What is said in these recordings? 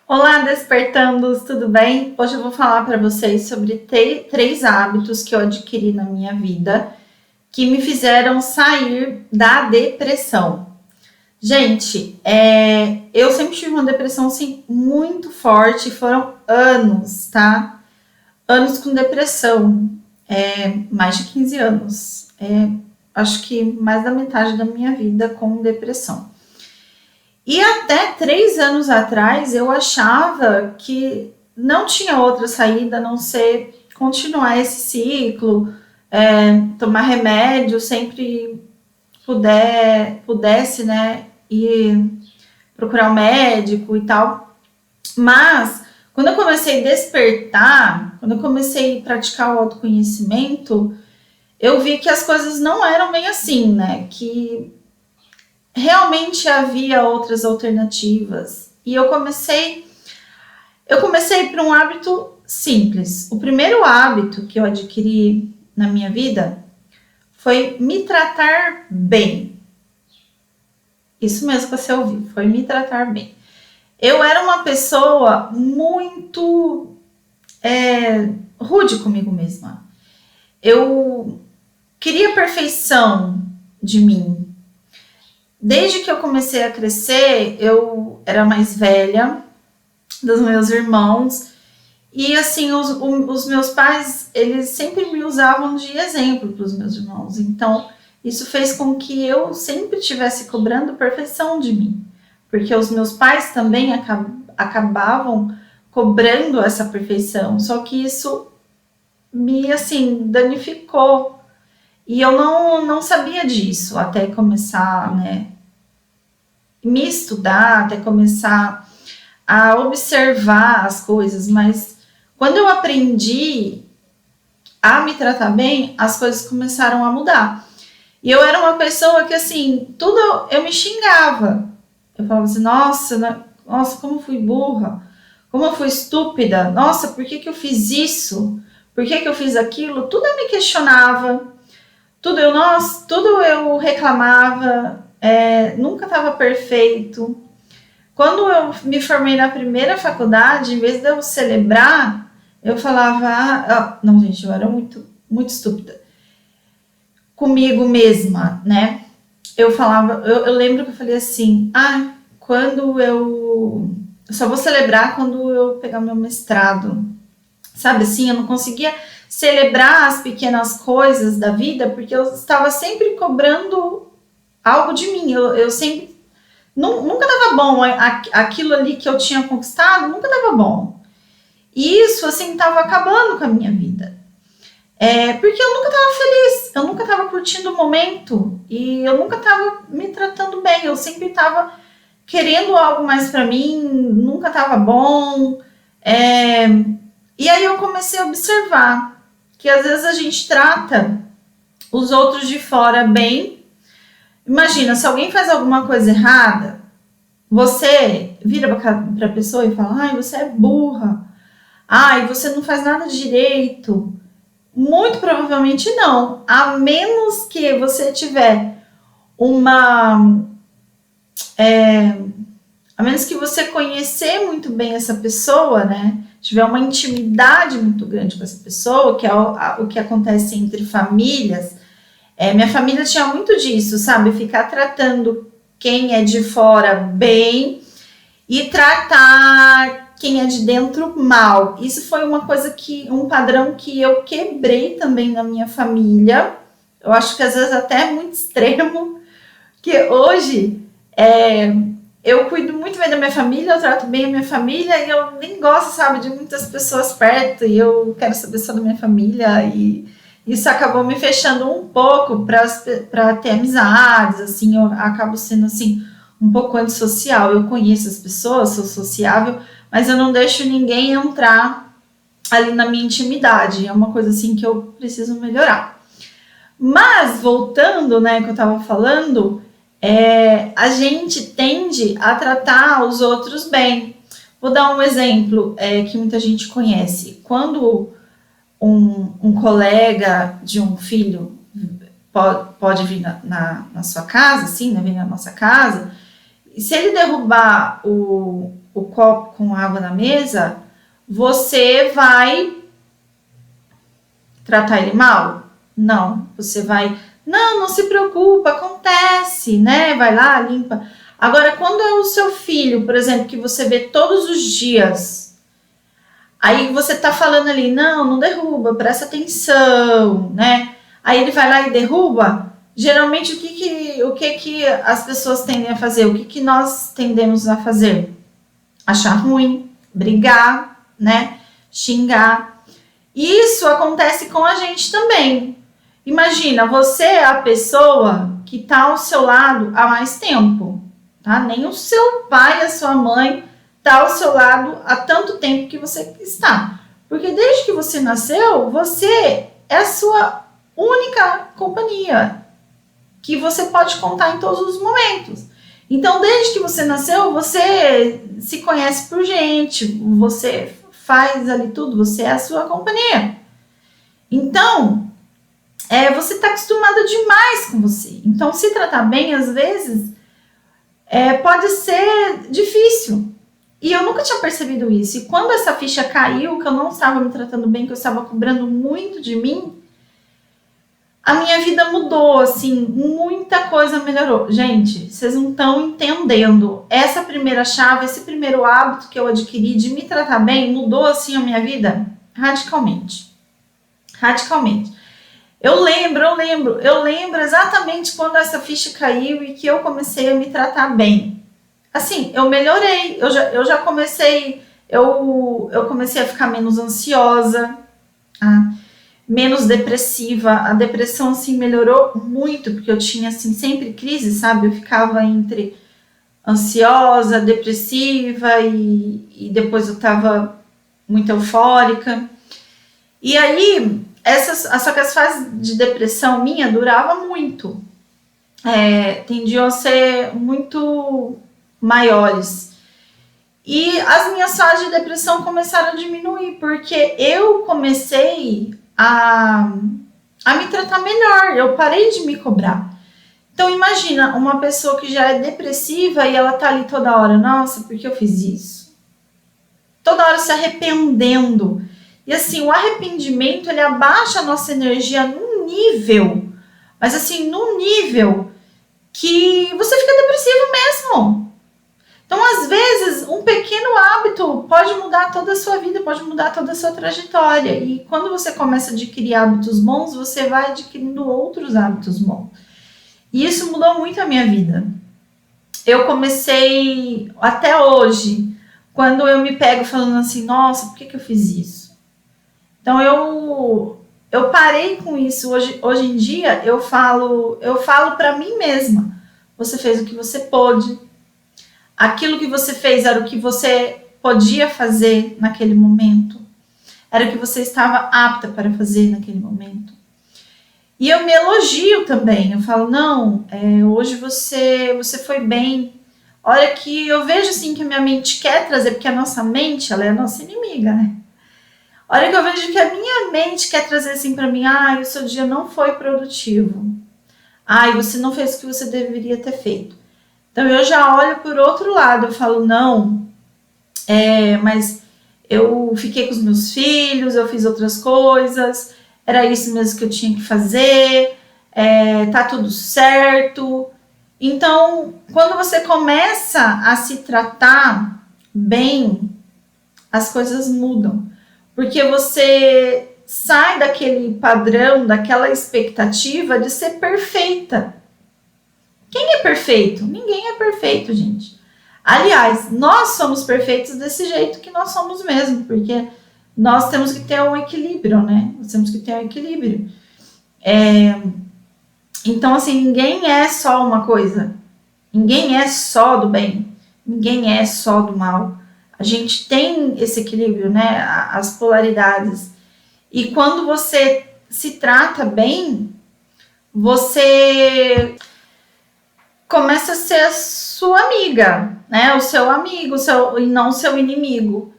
Olá, despertandos, tudo bem? Hoje eu vou falar para vocês sobre três hábitos que eu adquiri na minha vida que me fizeram sair da depressão. Gente, eu sempre tive uma depressão assim muito forte, foram anos, tá? Anos com depressão, mais de 15 anos. Acho que mais da metade da minha vida com depressão. E até 3 anos atrás eu achava que não tinha outra saída a não ser continuar esse ciclo, tomar remédio sempre pudesse, né, e procurar um médico e tal. Mas quando eu comecei a despertar, quando eu comecei a praticar o autoconhecimento, eu vi que as coisas não eram bem assim, né? Que realmente havia outras alternativas. E eu comecei por um hábito simples. O primeiro hábito que eu adquiri na minha vida foi me tratar bem. Isso mesmo que você ouviu, foi me tratar bem. Eu era uma pessoa muito rude comigo mesma. Eu queria perfeição de mim. Desde que eu comecei a crescer, eu era mais velha dos meus irmãos. E assim, os meus pais, eles sempre me usavam de exemplo para os meus irmãos. Então, isso fez com que eu sempre estivesse cobrando perfeição de mim. Porque os meus pais também acabavam cobrando essa perfeição. Só que isso me, assim, danificou. E eu não sabia disso até começar, né, me estudar, até começar a observar as coisas, mas quando eu aprendi a me tratar bem, as coisas começaram a mudar. E eu era uma pessoa que, assim, tudo eu me xingava. Eu falava assim, nossa, como eu fui burra, como eu fui estúpida, nossa, por que eu fiz isso? Por que eu fiz aquilo? Tudo eu me questionava, tudo eu reclamava, nunca estava perfeito. Quando eu me formei na primeira faculdade, em vez de eu celebrar, eu falava, não, gente, eu era muito, muito estúpida comigo mesma, né? Eu falava, eu lembro que eu falei assim, quando eu só vou celebrar quando eu pegar meu mestrado, sabe assim, eu não conseguia celebrar as pequenas coisas da vida porque eu estava sempre cobrando algo de mim, eu sempre nunca dava bom, aquilo ali que eu tinha conquistado nunca dava bom. E isso, assim, estava acabando com a minha vida. Porque eu nunca estava feliz, eu nunca estava curtindo o momento e eu nunca estava me tratando bem, eu sempre estava querendo algo mais para mim, nunca estava bom. E aí eu comecei a observar que às vezes a gente trata os outros de fora bem. Imagina, se alguém faz alguma coisa errada, você vira para a pessoa e fala, você é burra, você não faz nada direito. Muito provavelmente não, a menos que você tiver a menos que você conhecer muito bem essa pessoa, né, tiver uma intimidade muito grande com essa pessoa, que é o que acontece entre famílias. Minha família tinha muito disso, sabe, ficar tratando quem é de fora bem e tratar quem é de dentro mal. Isso foi um padrão que eu quebrei também na minha família. Eu acho que às vezes até é muito extremo, que hoje eu cuido muito bem da minha família, eu trato bem a minha família e eu nem gosto, sabe, de muitas pessoas perto e eu quero saber só da minha família e isso acabou me fechando um pouco para ter amizades, assim, eu acabo sendo, assim, um pouco antissocial. Eu conheço as pessoas, sou sociável, mas eu não deixo ninguém entrar ali na minha intimidade. É uma coisa, assim, que eu preciso melhorar. Mas, voltando, né, que eu estava falando, a gente tende a tratar os outros bem. Vou dar um exemplo que muita gente conhece. Quando um colega de um filho pode vir na sua casa, assim, né, vir na nossa casa, e se ele derrubar o copo com água na mesa, você vai tratar ele mal? Não, você vai, não se preocupa, acontece, né? Vai lá, limpa. Agora, quando é o seu filho, por exemplo, que você vê todos os dias, aí você tá falando ali, não derruba, presta atenção, né? Aí ele vai lá e derruba. Geralmente, o que as pessoas tendem a fazer? O que nós tendemos a fazer? Achar ruim, brigar, né? Xingar. Isso acontece com a gente também. Imagina, você é a pessoa que está ao seu lado há mais tempo, tá? Nem o seu pai, a sua mãe está ao seu lado há tanto tempo que você está. Porque desde que você nasceu, você é a sua única companhia que você pode contar em todos os momentos. Então, desde que você nasceu, você se conhece por gente, você faz ali tudo, você é a sua companhia. Então, você está acostumada demais com você. Então, se tratar bem, às vezes, pode ser difícil. E eu nunca tinha percebido isso. E quando essa ficha caiu, que eu não estava me tratando bem, que eu estava cobrando muito de mim, a minha vida mudou, assim, muita coisa melhorou. Gente, vocês não estão entendendo. Essa primeira chave, esse primeiro hábito que eu adquiri de me tratar bem, mudou, assim, a minha vida radicalmente. Radicalmente. Eu lembro exatamente quando essa ficha caiu e que eu comecei a me tratar bem. Assim, eu melhorei, eu já comecei, eu comecei a ficar menos ansiosa, menos depressiva. A depressão, assim, melhorou muito, porque eu tinha, assim, sempre crise, sabe? Eu ficava entre ansiosa, depressiva e depois eu tava muito eufórica. E aí, só que as fases de depressão minha duravam muito. Tendiam a ser muito maiores. E as minhas fases de depressão começaram a diminuir, porque eu comecei a me tratar melhor, eu parei de me cobrar. Então imagina uma pessoa que já é depressiva e ela tá ali toda hora, nossa, por que eu fiz isso? Toda hora se arrependendo. E assim, o arrependimento, ele abaixa a nossa energia num nível, mas assim, num nível que você fica depressivo mesmo. Então, às vezes, um pequeno hábito pode mudar toda a sua vida, pode mudar toda a sua trajetória. E quando você começa a adquirir hábitos bons, você vai adquirindo outros hábitos bons. E isso mudou muito a minha vida. Eu comecei, até hoje, quando eu me pego falando assim, nossa, por que eu fiz isso? Então, eu parei com isso. Hoje em dia, eu falo para mim mesma, você fez o que você pôde. Aquilo que você fez era o que você podia fazer naquele momento. Era o que você estava apta para fazer naquele momento. E eu me elogio também. Eu falo, não, hoje você foi bem. Olha que eu vejo assim que a minha mente quer trazer, porque a nossa mente, ela é a nossa inimiga, né? Olha que eu vejo que a minha mente quer trazer assim para mim, o seu dia não foi produtivo. Você não fez o que você deveria ter feito. Então, eu já olho por outro lado, eu falo, não, mas eu fiquei com os meus filhos, eu fiz outras coisas, era isso mesmo que eu tinha que fazer, tá tudo certo. Então, quando você começa a se tratar bem, as coisas mudam, porque você sai daquele padrão, daquela expectativa de ser perfeita. Quem é perfeito? Ninguém é perfeito, gente. Aliás, nós somos perfeitos desse jeito que nós somos mesmo, porque nós temos que ter um equilíbrio, né? Nós temos que ter um equilíbrio. Então, assim, ninguém é só uma coisa. Ninguém é só do bem. Ninguém é só do mal. A gente tem esse equilíbrio, né? As polaridades. E quando você se trata bem, você começa a ser a sua amiga, né? O seu amigo, e não o seu inimigo.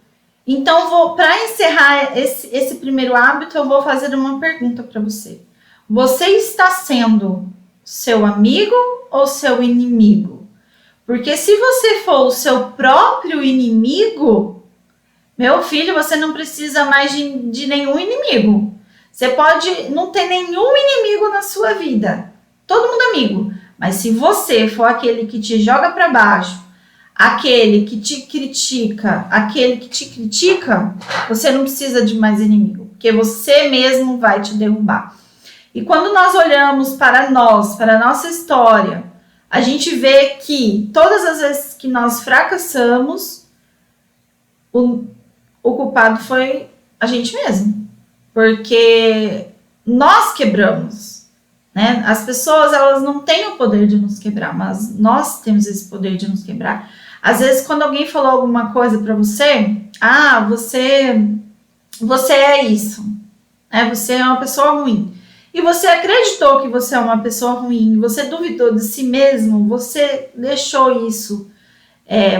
Então, para encerrar esse primeiro hábito, eu vou fazer uma pergunta para você. Você está sendo seu amigo ou seu inimigo? Porque se você for o seu próprio inimigo, meu filho, você não precisa mais de nenhum inimigo. Você pode não ter nenhum inimigo na sua vida. Todo mundo amigo. Mas se você for aquele que te joga para baixo, aquele que te critica, você não precisa de mais inimigo. Porque você mesmo vai te derrubar. E quando nós olhamos para nós, para a nossa história, a gente vê que todas as vezes que nós fracassamos, o culpado foi a gente mesmo. Porque nós quebramos, né? As pessoas, elas não têm o poder de nos quebrar, mas nós temos esse poder de nos quebrar. Às vezes, quando alguém falou alguma coisa para você, você é isso, né? Você é uma pessoa ruim. E você acreditou que você é uma pessoa ruim, você duvidou de si mesmo, você deixou isso,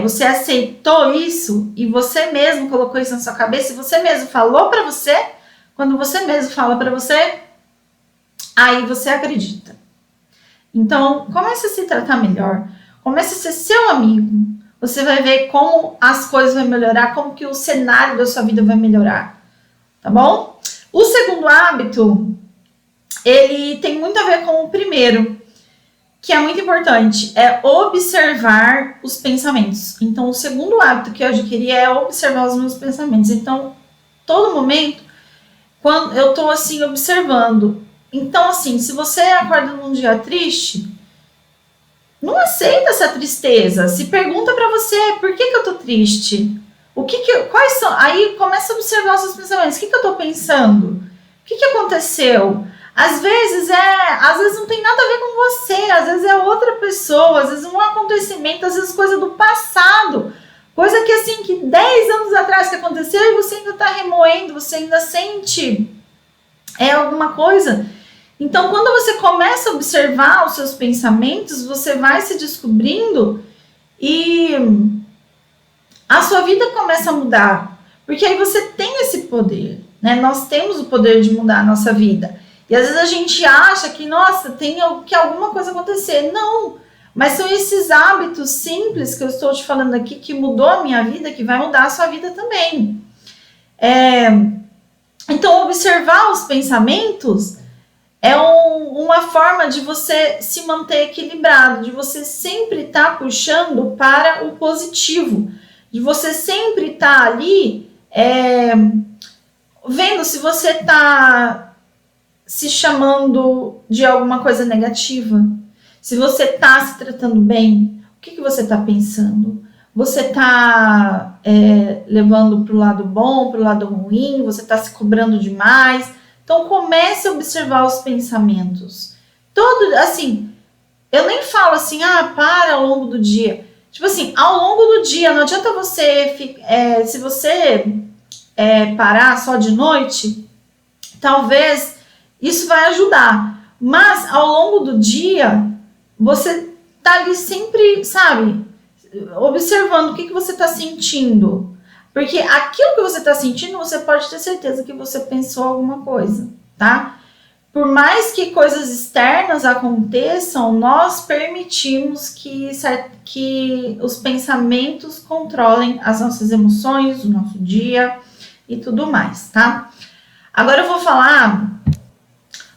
você aceitou isso e você mesmo colocou isso na sua cabeça e você mesmo falou para você. Quando você mesmo fala para você, aí você acredita. Então, comece a se tratar melhor, comece a ser seu amigo. Você vai ver como as coisas vão melhorar, como que o cenário da sua vida vai melhorar, tá bom? O segundo hábito, ele tem muito a ver com o primeiro, que é muito importante, é observar os pensamentos. Então, o segundo hábito que eu adquiri é observar os meus pensamentos. Então, todo momento, quando eu tô assim, observando. Então, assim, se você acorda num dia triste, não aceita essa tristeza. Se pergunta pra você, por que eu tô triste? Quais são? Aí começa a observar os seus pensamentos. O que eu tô pensando? O que aconteceu? Às vezes não tem nada a ver com você, às vezes é outra pessoa, às vezes um acontecimento, às vezes coisa do passado, coisa que assim, que 10 anos atrás que aconteceu e você ainda tá remoendo, você ainda sente alguma coisa. Então, quando você começa a observar os seus pensamentos, você vai se descobrindo e a sua vida começa a mudar, porque aí você tem esse poder, né? Nós temos o poder de mudar a nossa vida. E às vezes a gente acha que, nossa, tem que alguma coisa acontecer. Não, mas são esses hábitos simples que eu estou te falando aqui, que mudou a minha vida, que vai mudar a sua vida também. Então, observar os pensamentos é uma forma de você se manter equilibrado, de você sempre estar puxando para o positivo, de você sempre estar ali vendo se você está se chamando de alguma coisa negativa, se você está se tratando bem, o que você está pensando? Você está levando para o lado bom, para o lado ruim, você está se cobrando demais. Então comece a observar os pensamentos. Assim, eu nem falo assim, para ao longo do dia. Tipo assim, ao longo do dia, não adianta você, se você parar só de noite, talvez isso vai ajudar. Mas ao longo do dia, você tá ali sempre, sabe, observando o que você tá sentindo. Porque aquilo que você tá sentindo, você pode ter certeza que você pensou alguma coisa, tá? Por mais que coisas externas aconteçam, nós permitimos que os pensamentos controlem as nossas emoções, o nosso dia e tudo mais, tá? Agora eu vou falar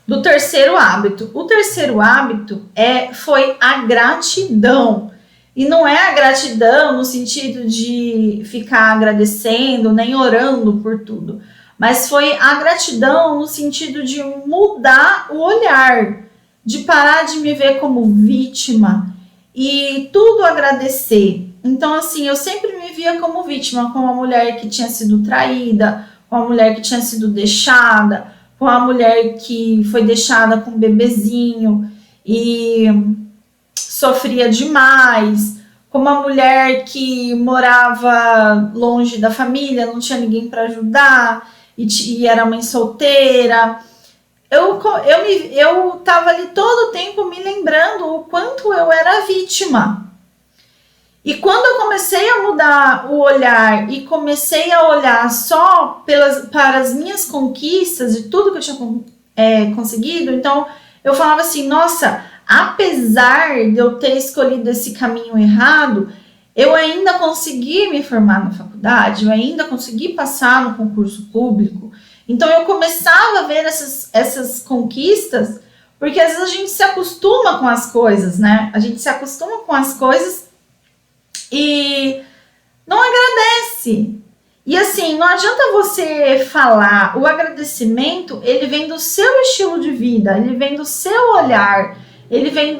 do terceiro hábito. O terceiro hábito foi a gratidão. E não é a gratidão no sentido de ficar agradecendo, nem orando por tudo. Mas foi a gratidão no sentido de mudar o olhar. De parar de me ver como vítima e tudo agradecer. Então, assim, eu sempre me via como vítima, como uma mulher que tinha sido traída, como uma mulher que tinha sido deixada, com a mulher que foi deixada com um bebezinho e sofria demais, com uma mulher que morava longe da família, não tinha ninguém para ajudar e era mãe solteira. Eu tava ali todo o tempo me lembrando o quanto eu era vítima. E quando eu comecei a mudar o olhar e comecei a olhar só para as minhas conquistas e tudo que eu tinha conseguido, então eu falava assim, nossa, apesar de eu ter escolhido esse caminho errado, eu ainda consegui me formar na faculdade, eu ainda consegui passar no concurso público. Então eu começava a ver essas conquistas, porque às vezes a gente se acostuma com as coisas, né? A gente se acostuma com as coisas e não agradece. E assim, não adianta você falar, o agradecimento, ele vem do seu estilo de vida, ele vem do seu olhar, ele vem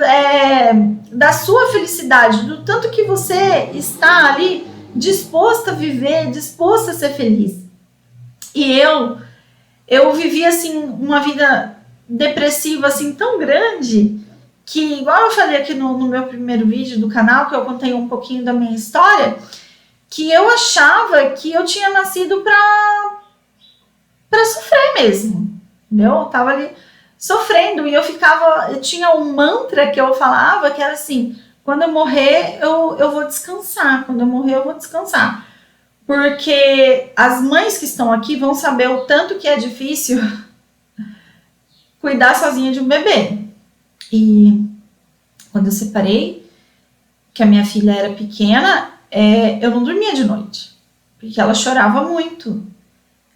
da sua felicidade, do tanto que você está ali disposto a viver, disposto a ser feliz. E eu vivi assim uma vida depressiva assim tão grande que, igual eu falei aqui no meu primeiro vídeo do canal, que eu contei um pouquinho da minha história, que eu achava que eu tinha nascido para sofrer mesmo, entendeu? Eu tava ali sofrendo e eu tinha um mantra que eu falava que era assim: quando eu morrer, eu vou descansar, quando eu morrer, eu vou descansar. Porque as mães que estão aqui vão saber o tanto que é difícil cuidar sozinha de um bebê. E quando eu separei, que a minha filha era pequena, eu não dormia de noite, porque ela chorava muito.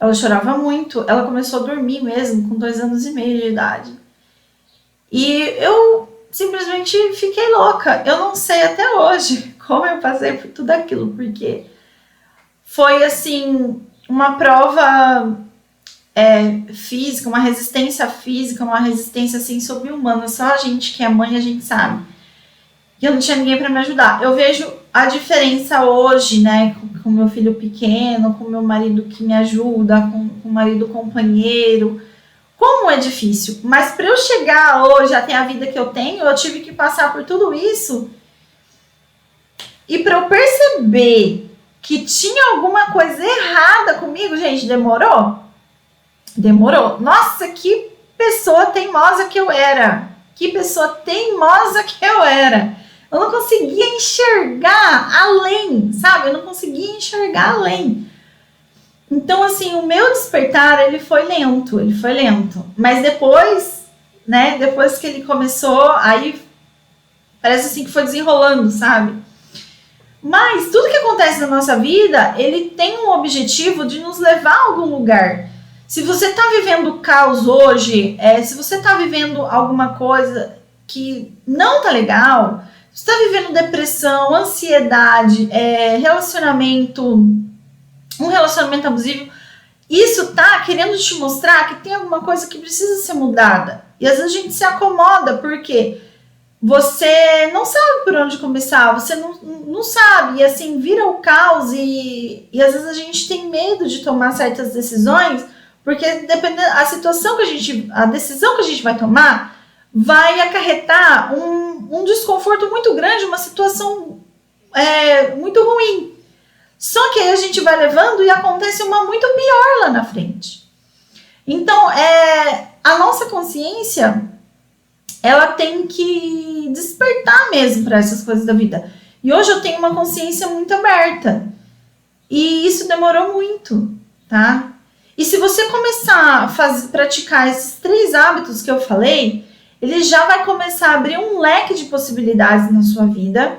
Ela começou a dormir mesmo com 2 anos e meio de idade. E eu simplesmente fiquei louca. Eu não sei até hoje como eu passei por tudo aquilo, porque foi assim uma prova física, uma resistência física, uma resistência assim sobre-humana. Só a gente que é mãe, a gente sabe. E eu não tinha ninguém para me ajudar. Eu vejo a diferença hoje, né, com meu filho pequeno, com meu marido que me ajuda, com o marido companheiro. Como é difícil. Mas para eu chegar hoje a ter a vida que eu tenho, eu tive que passar por tudo isso. E para eu perceber que tinha alguma coisa errada comigo, gente, demorou. Nossa, que pessoa teimosa que eu era. Eu não conseguia enxergar além, sabe? Eu não conseguia enxergar além. Então, assim, o meu despertar, ele foi lento. Mas depois, né, depois que ele começou, aí parece assim que foi desenrolando, sabe? Mas tudo que acontece na nossa vida, ele tem um objetivo de nos levar a algum lugar. Se você está vivendo caos hoje, se você está vivendo alguma coisa que não tá legal, se você está vivendo depressão, ansiedade, um relacionamento abusivo, isso tá querendo te mostrar que tem alguma coisa que precisa ser mudada. E às vezes a gente se acomoda porque você não sabe por onde começar, você não sabe, e assim, vira o caos e às vezes a gente tem medo de tomar certas decisões, porque dependendo a decisão que a gente vai tomar vai acarretar um desconforto muito grande, uma situação muito ruim. Só que aí a gente vai levando e acontece uma muito pior lá na frente. Então, a nossa consciência, ela tem que despertar mesmo para essas coisas da vida. E hoje eu tenho uma consciência muito aberta. E isso demorou muito, tá? E se você começar a praticar esses 3 hábitos que eu falei, ele já vai começar a abrir um leque de possibilidades na sua vida.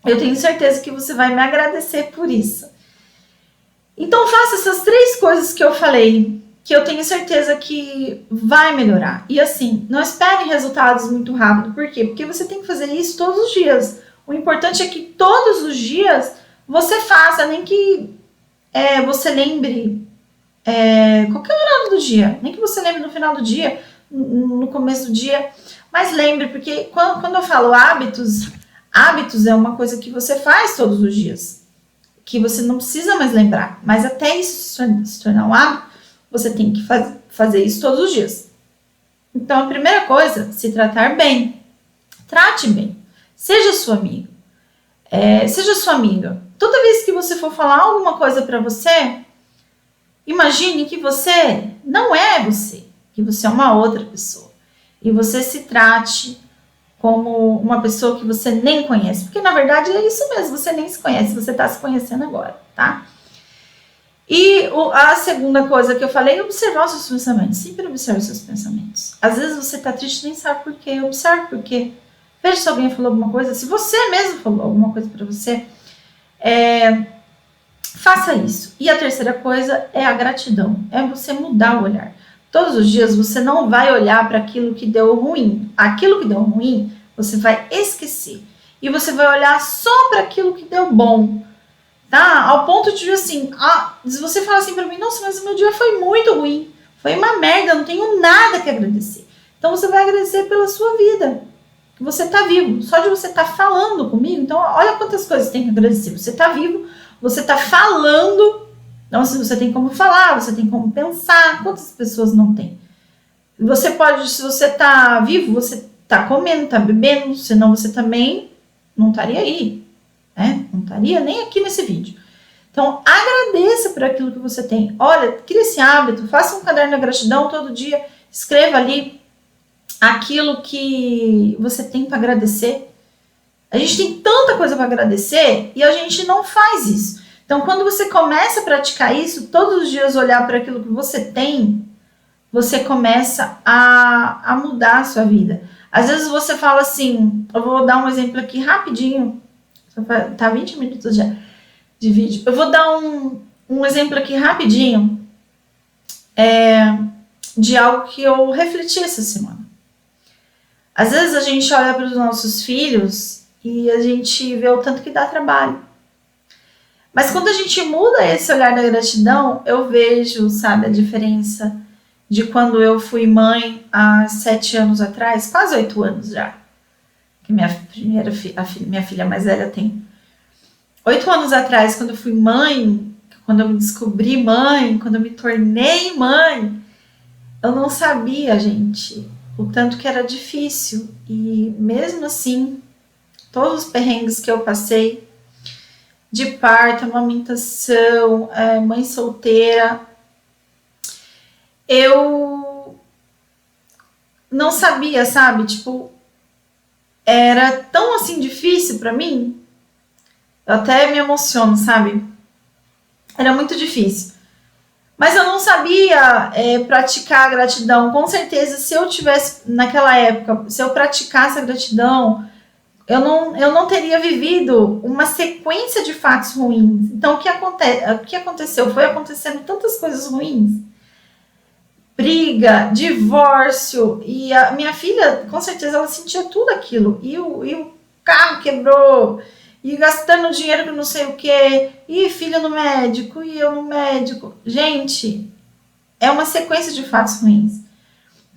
Eu tenho certeza que você vai me agradecer por isso. Então faça essas 3 coisas que eu falei, que eu tenho certeza que vai melhorar. E assim, não espere resultados muito rápido. Por quê? Porque você tem que fazer isso todos os dias. O importante é que todos os dias você faça, nem que você lembre qualquer horário do dia. Nem que você lembre no final do dia, no começo do dia. Mas lembre, porque quando eu falo hábitos é uma coisa que você faz todos os dias. Que você não precisa mais lembrar. Mas até isso se tornar um hábito, você tem que fazer isso todos os dias. Então, a primeira coisa, se tratar bem. Trate bem. Seja sua amiga. Seja sua amiga. Toda vez que você for falar alguma coisa para você, imagine que você não é você. Que você é uma outra pessoa. E você se trate como uma pessoa que você nem conhece. Porque, na verdade, é isso mesmo. Você nem se conhece. Você está se conhecendo agora, tá? E a segunda coisa que eu falei é observar os seus pensamentos. Sempre observe os seus pensamentos. Às vezes você tá triste e nem sabe por quê. Observe por quê. Veja se alguém falou alguma coisa. Se você mesmo falou alguma coisa para você, faça isso. E a terceira coisa é a gratidão. É você mudar o olhar. Todos os dias você não vai olhar para aquilo que deu ruim. Aquilo que deu ruim, você vai esquecer. E você vai olhar só para aquilo que deu bom. Tá? Ao ponto de assim, se você falar assim pra mim, nossa, mas o meu dia foi muito ruim, foi uma merda, eu não tenho nada que agradecer. Então você vai agradecer pela sua vida, que você tá vivo, só de você estar falando comigo. Então olha quantas coisas tem que agradecer. Você tá vivo, você tá falando, então se você tem como falar, você tem como pensar, quantas pessoas não tem? Você pode, se você tá vivo, você tá comendo, tá bebendo, senão você também não estaria aí. Não estaria nem aqui nesse vídeo. Então, agradeça por aquilo que você tem. Olha, crie esse hábito, faça um caderno de gratidão todo dia, escreva ali aquilo que você tem para agradecer. A gente tem tanta coisa para agradecer e a gente não faz isso. Então, quando você começa a praticar isso, todos os dias olhar para aquilo que você tem, você começa a mudar a sua vida. Às vezes você fala assim, eu vou dar um exemplo aqui rapidinho, tá 20 minutos já de vídeo. Eu vou dar um exemplo aqui rapidinho de algo que eu refleti essa semana. Às vezes a gente olha para os nossos filhos e a gente vê o tanto que dá trabalho. Mas quando a gente muda esse olhar da gratidão, eu vejo, sabe, a diferença de quando eu fui mãe há 7 anos atrás, quase 8 anos já. Que minha filha mais velha tem 8 anos atrás, quando eu fui mãe, quando eu me descobri mãe, quando eu me tornei mãe, eu não sabia, gente, o tanto que era difícil. E mesmo assim, todos os perrengues que eu passei, de parto, amamentação, mãe solteira, eu não sabia, sabe? Tipo, era tão assim difícil pra mim. Eu até me emociono, sabe? Era muito difícil. Mas eu não sabia praticar a gratidão. Com certeza, se eu tivesse, naquela época, se eu praticasse a gratidão, eu não teria vivido uma sequência de fatos ruins. Então, o que aconteceu? Foi acontecendo tantas coisas ruins. Briga, divórcio. E a minha filha, com certeza, ela sentia tudo aquilo. E o carro quebrou. E gastando dinheiro com não sei o que, e filha no médico, e eu no médico. Gente, é uma sequência de fatos ruins.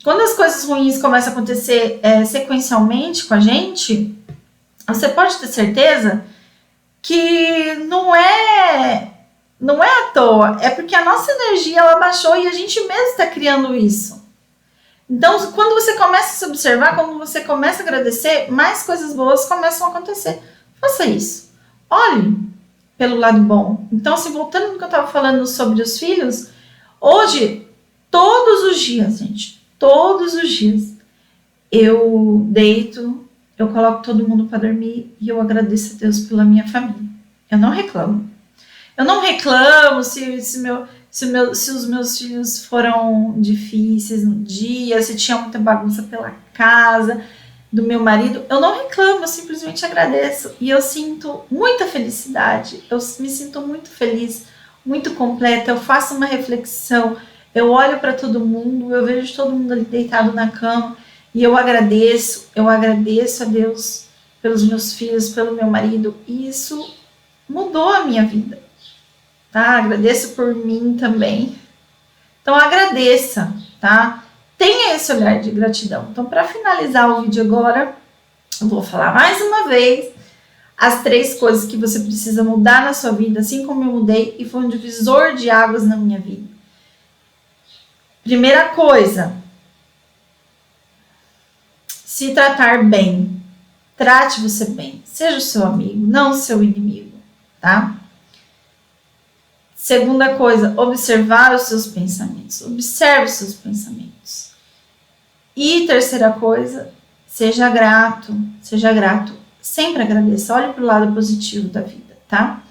Quando as coisas ruins começam a acontecer sequencialmente com a gente, você pode ter certeza que não é à toa, é porque a nossa energia ela baixou e a gente mesmo está criando isso. Então, quando você começa a se observar, quando você começa a agradecer, mais coisas boas começam a acontecer. Faça isso. Olhe pelo lado bom. Então, assim, voltando no que eu estava falando sobre os filhos, hoje, todos os dias, gente, todos os dias, eu deito, eu coloco todo mundo para dormir e eu agradeço a Deus pela minha família. Eu não reclamo. Eu não reclamo se os meus filhos foram difíceis no dia, se tinha muita bagunça pela casa do meu marido, eu não reclamo, eu simplesmente agradeço. E eu sinto muita felicidade, eu me sinto muito feliz, muito completa. Eu faço uma reflexão, eu olho para todo mundo, eu vejo todo mundo ali deitado na cama e eu agradeço a Deus pelos meus filhos, pelo meu marido. E isso mudou a minha vida, tá? Agradeço por mim também. Então agradeça, tá? Tenha esse olhar de gratidão. Então, para finalizar o vídeo agora, eu vou falar mais uma vez as 3 coisas que você precisa mudar na sua vida, assim como eu mudei, e foi um divisor de águas na minha vida. Primeira coisa, se tratar bem. Trate você bem. Seja o seu amigo, não o seu inimigo, tá? Segunda coisa, observar os seus pensamentos. Observe os seus pensamentos. E terceira coisa, seja grato. Sempre agradeça. Olhe para o lado positivo da vida, tá?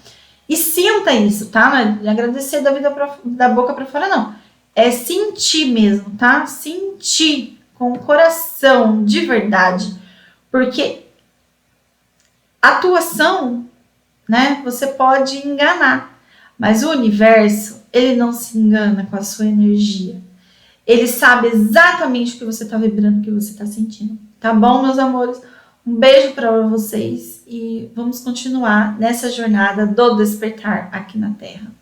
E sinta isso, tá? Não é de agradecer da boca para fora, não. É sentir mesmo, tá? Sentir com o coração, de verdade. Porque atuação, né? Você pode enganar. Mas o universo, ele não se engana com a sua energia. Ele sabe exatamente o que você está vibrando, o que você está sentindo. Tá bom, meus amores? Um beijo para vocês e vamos continuar nessa jornada do despertar aqui na Terra.